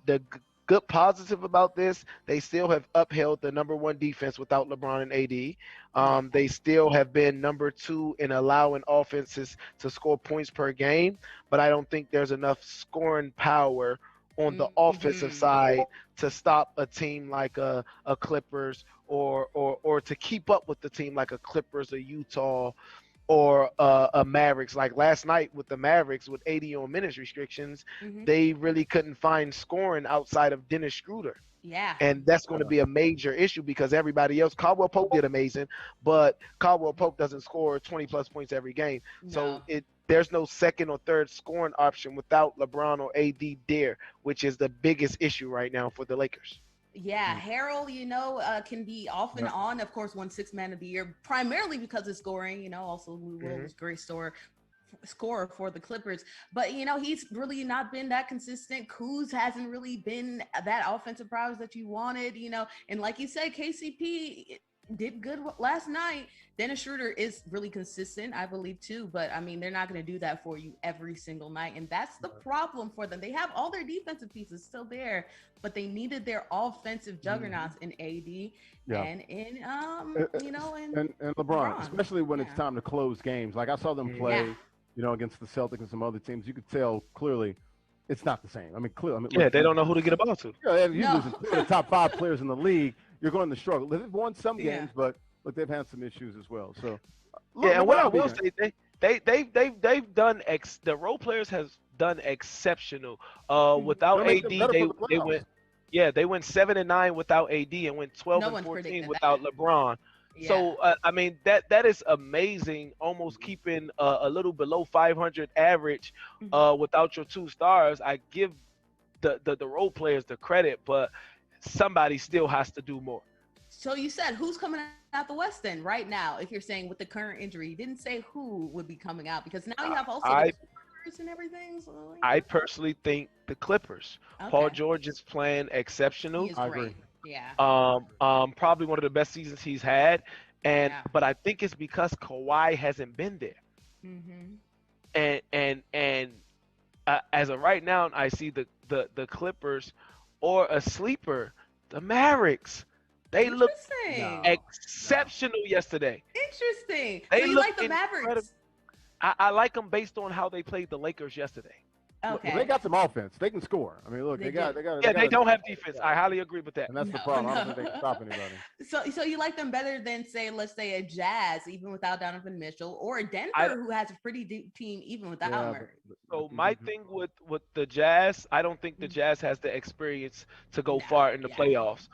the good positive about this, they still have upheld the number 1 defense without LeBron and AD. They still have been number 2 in allowing offenses to score points per game, but I don't think there's enough scoring power on the offensive side to stop a team like a Clippers or to keep up with the team like a Clippers, a Utah, or a Mavericks. Like last night with the Mavericks with 80 on minutes restrictions, they really couldn't find scoring outside of Dennis Schroeder. Yeah. And that's going to be a major issue because everybody else, Caldwell Pope did amazing, but Caldwell Pope doesn't score 20 plus points every game. No. So there's no second or third scoring option without LeBron or AD there, which is the biggest issue right now for the Lakers. Yeah, Harold, can be off and on. Of course, won 6th Man of the Year, primarily because of scoring. Also Lou Will was a great scorer for the Clippers. But, he's really not been that consistent. Kuz hasn't really been that offensive prowess that you wanted, And like you said, KCP did good last night. Dennis Schroeder is really consistent, I believe, too. But, they're not going to do that for you every single night. And that's the problem for them. They have all their defensive pieces still there, but they needed their offensive juggernauts in AD and in, and LeBron, especially when it's time to close games. Like I saw them play, against the Celtics and some other teams. You could tell clearly it's not the same. Clearly. They don't know who to get a ball to. Yeah, you're losing 2 of the top 5 players in the league. You're going to struggle. They've won some games, but look, they've had some issues as well. So and what I will say, they've done the role players have done exceptional. Without AD, they went 7-9 without AD and went 12-14 without LeBron. So I mean that is amazing. Almost keeping a little below 500 average without your 2 stars. I give the role players the credit, but somebody still has to do more. So you said who's coming out the West then right now? If you're saying with the current injury, you didn't say who would be coming out because now you have also the Clippers and everything. So I personally think the Clippers. Okay. Paul George is playing exceptional. I agree. Yeah. Probably one of the best seasons he's had, but I think it's because Kawhi hasn't been there. And as of right now, I see the Clippers or a sleeper, the Mavericks. They looked exceptional yesterday. Interesting. So you like the Mavericks? I like them based on how they played the Lakers yesterday. Okay. Well, they got some offense. They can score. I mean, look, they got. Yeah, they don't have defense. I highly agree with that. And that's the problem. I don't think they can stop anybody. So you like them better than let's say a Jazz, even without Donovan Mitchell, or a Denver who has a pretty deep team even without Murray. So my thing with the Jazz, I don't think the Jazz has the experience to go far in the playoffs.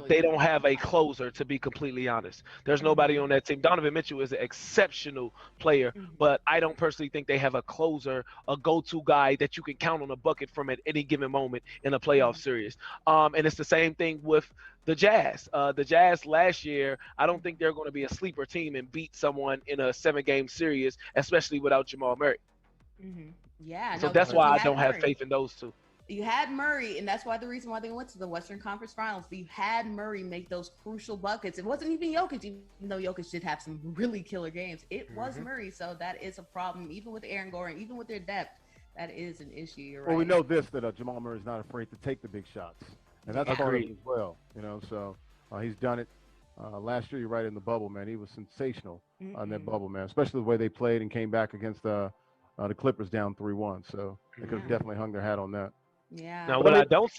They don't have a closer, to be completely honest. There's nobody on that team. Donovan Mitchell is an exceptional player, but I don't personally think they have a closer, a go-to guy that you can count on a bucket from at any given moment in a playoff series. And it's the same thing with the Jazz. The Jazz last year, I don't think they're going to be a sleeper team and beat someone in a 7-game series, especially without Jamal Murray. Yeah. So that's why I don't have faith in those two. You had Murray, and that's why the reason why they went to the Western Conference Finals. But you had Murray make those crucial buckets. It wasn't even Jokic, even though Jokic did have some really killer games. It was Murray, so that is a problem. Even with Aaron Gordon, even with their depth, that is an issue. You're right. Well, we know this, that Jamal Murray is not afraid to take the big shots, and that's part of it as well. You know, so he's done it. Last year, you're right, in the bubble, man. He was sensational on that bubble, man. Especially the way they played and came back against the Clippers down 3-1. So they could have definitely hung their hat on that. Yeah. Now, what I don't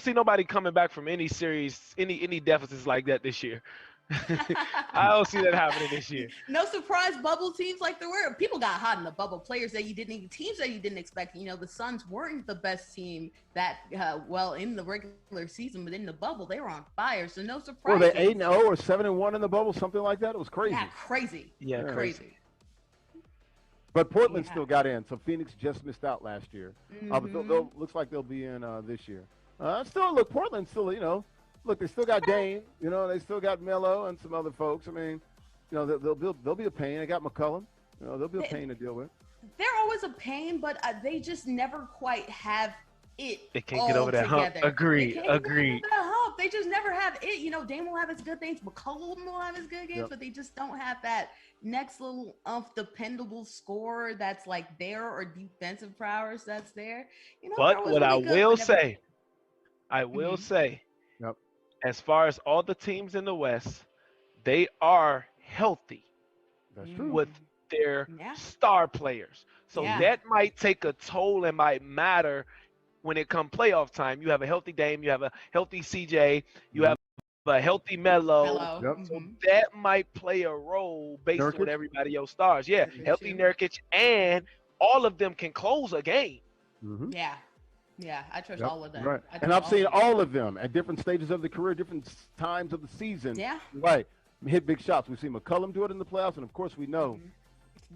see nobody coming back from any series, any deficits like that this year. I don't see that happening this year. No surprise bubble teams like there were. People got hot in the bubble. Players that you didn't, teams that you didn't expect. You know, the Suns weren't the best team that in the regular season, but in the bubble they were on fire. So no surprise. Well, they 8-0 or 7-1 in the bubble, something like that. It was crazy. Yeah, crazy. Yeah, crazy. But Portland still got in, so Phoenix just missed out last year. But looks like they'll be in this year. Portland still, look, they still got Dame. They still got Melo and some other folks. I mean, they'll be a pain. They got McCollum. They'll be a pain to deal with. They're always a pain, but they just never quite have it. They can't get over that hump. Agreed. They just never have it. Dame will have his good things. McCollum will have his good games, but they just don't have that next little dependable scorer that's like there, or defensive prowess that's there. But what I will say, as far as all the teams in the West, they are healthy. That's true. With their star players. So that might take a toll and might matter when it comes playoff time. You have a healthy Dame, you have a healthy CJ, you have a healthy Melo. So that might play a role based on everybody else stars. Yeah, healthy Nurkic, and all of them can close a game. Yeah, I trust all of them. Right. And I've seen all of them at different stages of the career, different times of the season. Yeah. Right. Hit big shots. We've seen McCollum do it in the playoffs, and of course we know.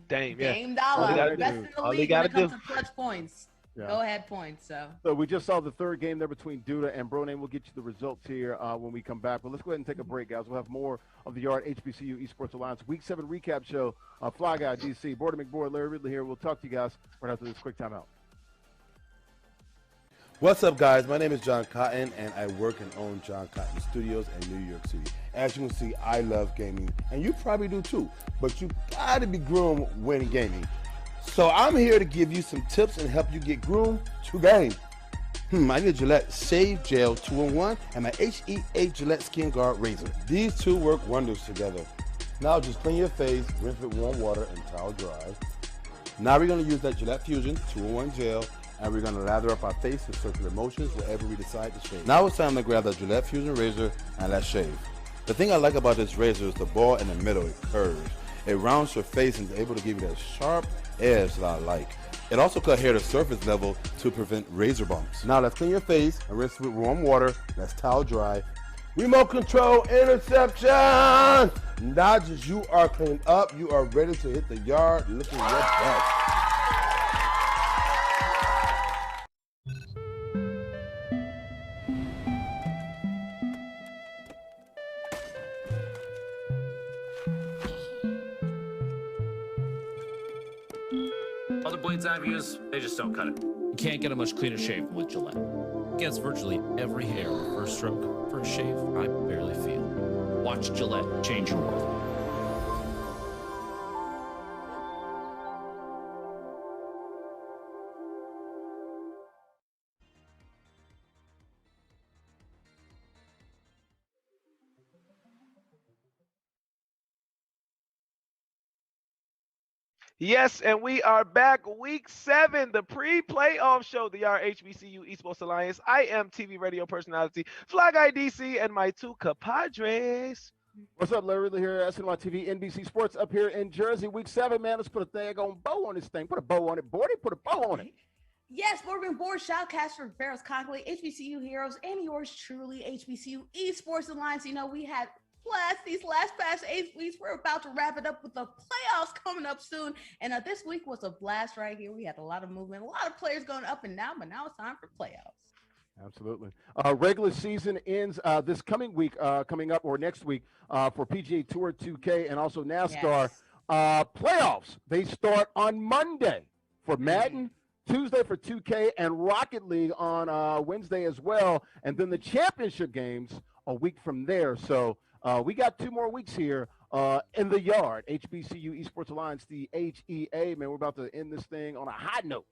Dame Dollar, best in the league when it comes to clutch points. Go ahead points. So we just saw the third game there between Duda and Brone. We'll get you the results here when we come back. But let's go ahead and take a break, guys. We'll have more of the Yard HBCU Esports Alliance Week 7 recap show. Fly Guy DC, Border McBoy, Larry Ridley here. We'll talk to you guys right after this quick timeout. What's up, guys? My name is John Cotton, and I work and own John Cotton Studios in New York City. As you can see, I love gaming, and you probably do too, but you gotta be groomed when gaming. So I'm here to give you some tips and help you get groomed to game. I need a Gillette Shave Gel 2-in-1 and my HEA Gillette Skin Guard Razor. These two work wonders together. Now just clean your face, rinse with warm water, and towel dry. Now we're gonna use that Gillette Fusion 2-in-1 gel, and we're gonna lather up our face with circular motions wherever we decide to shave. Now it's time to grab that Gillette Fusion razor and let's shave. The thing I like about this razor is the ball in the middle, it curves. It rounds your face and is able to give you that sharp edge that I like. It also cut hair to surface level to prevent razor bumps. Now let's clean your face and rinse with warm water. Let's towel dry. Remote control interception. Dodgers, you are cleaned up. You are ready to hit the yard looking your best. Other blades I've used, they just don't cut it. You can't get a much cleaner shave with Gillette. Gets virtually every hair in the first stroke. First shave, I barely feel. Watch Gillette change your world. Yes, and we are back. Week 7, the pre-playoff show, the HBCU Esports Alliance. I am TV radio personality Fly Guy DC and my 2 compadres. What's up, Larry Ridley here, SNY TV, NBC Sports up here in Jersey. Week 7, man. Let's put a daggone bow on this thing. Put a bow on it, Bordy. Put a bow on it. Yes, Morgan Board, shoutcaster Ferris Conklin, HBCU Heroes, and yours truly, HBCU Esports Alliance. You know, we had these past 8 weeks. We're about to wrap it up with the playoffs coming up soon. And this week was a blast right here. We had a lot of movement, a lot of players going up and down, but now it's time for playoffs. Absolutely. Regular season ends this coming week, coming up, or next week for PGA Tour 2K and also NASCAR. Yes. Playoffs, they start on Monday for Madden, Tuesday for 2K, and Rocket League on Wednesday as well. And then the championship games a week from there. So we got 2 more weeks here in the yard. HBCU Esports Alliance, the HEA. Man, we're about to end this thing on a high note.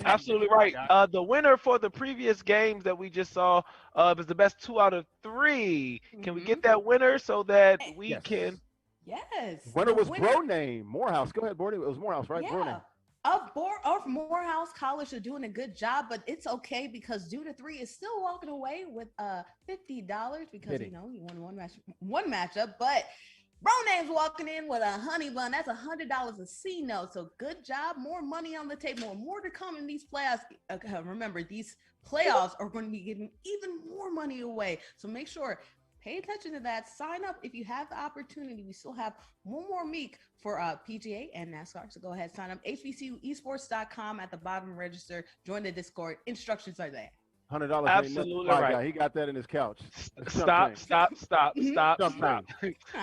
Absolutely right. The winner for the previous games that we just saw was the best 2 out of 3. Can we get that winner so that we can? Yes. Winner was Bro Name Morehouse. Go ahead, Bordy. It was Morehouse, right? Yeah. Bro Name. Of Morehouse College are doing a good job, but it's okay because Due to 3 is still walking away with $50 because you know he won one matchup, but Bro Name's walking in with a honey bun. That's $100 a C note. So good job. More money on the table. More to come in these playoffs. Remember, these playoffs are going to be giving even more money away. So make sure, pay attention to that. Sign up if you have the opportunity. We still have one more week for PGA and NASCAR. So go ahead, sign up. HBCUesports.com at the bottom, register. Join the Discord. Instructions are there. $100. Absolutely right. Guy. He got that in his couch. Stop.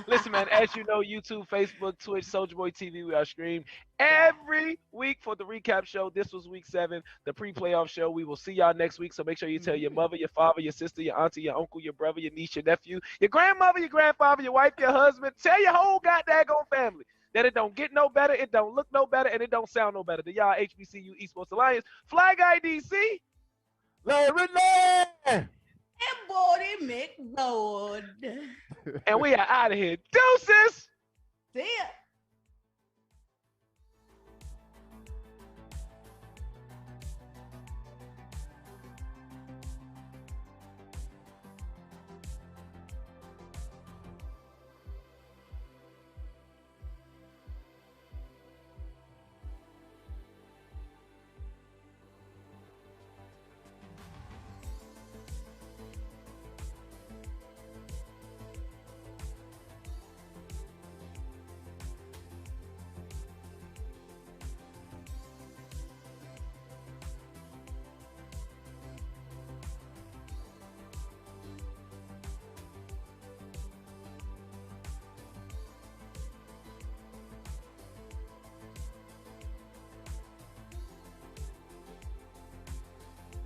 Listen, man, as you know, YouTube, Facebook, Twitch, Soulja Boy TV, we are streamed every week for the recap show. This was week 7, the pre-playoff show. We will see y'all next week. So make sure you tell your mother, your father, your sister, your auntie, your uncle, your brother, your niece, your nephew, your grandmother, your grandfather, your wife, your husband. Tell your whole goddamn family that it don't get no better, it don't look no better, and it don't sound no better. The y'all HBCU Esports Alliance. Fly Guy DC. Larry Ridley! And Bordy McLeod. And we are out of here. Deuces! See ya.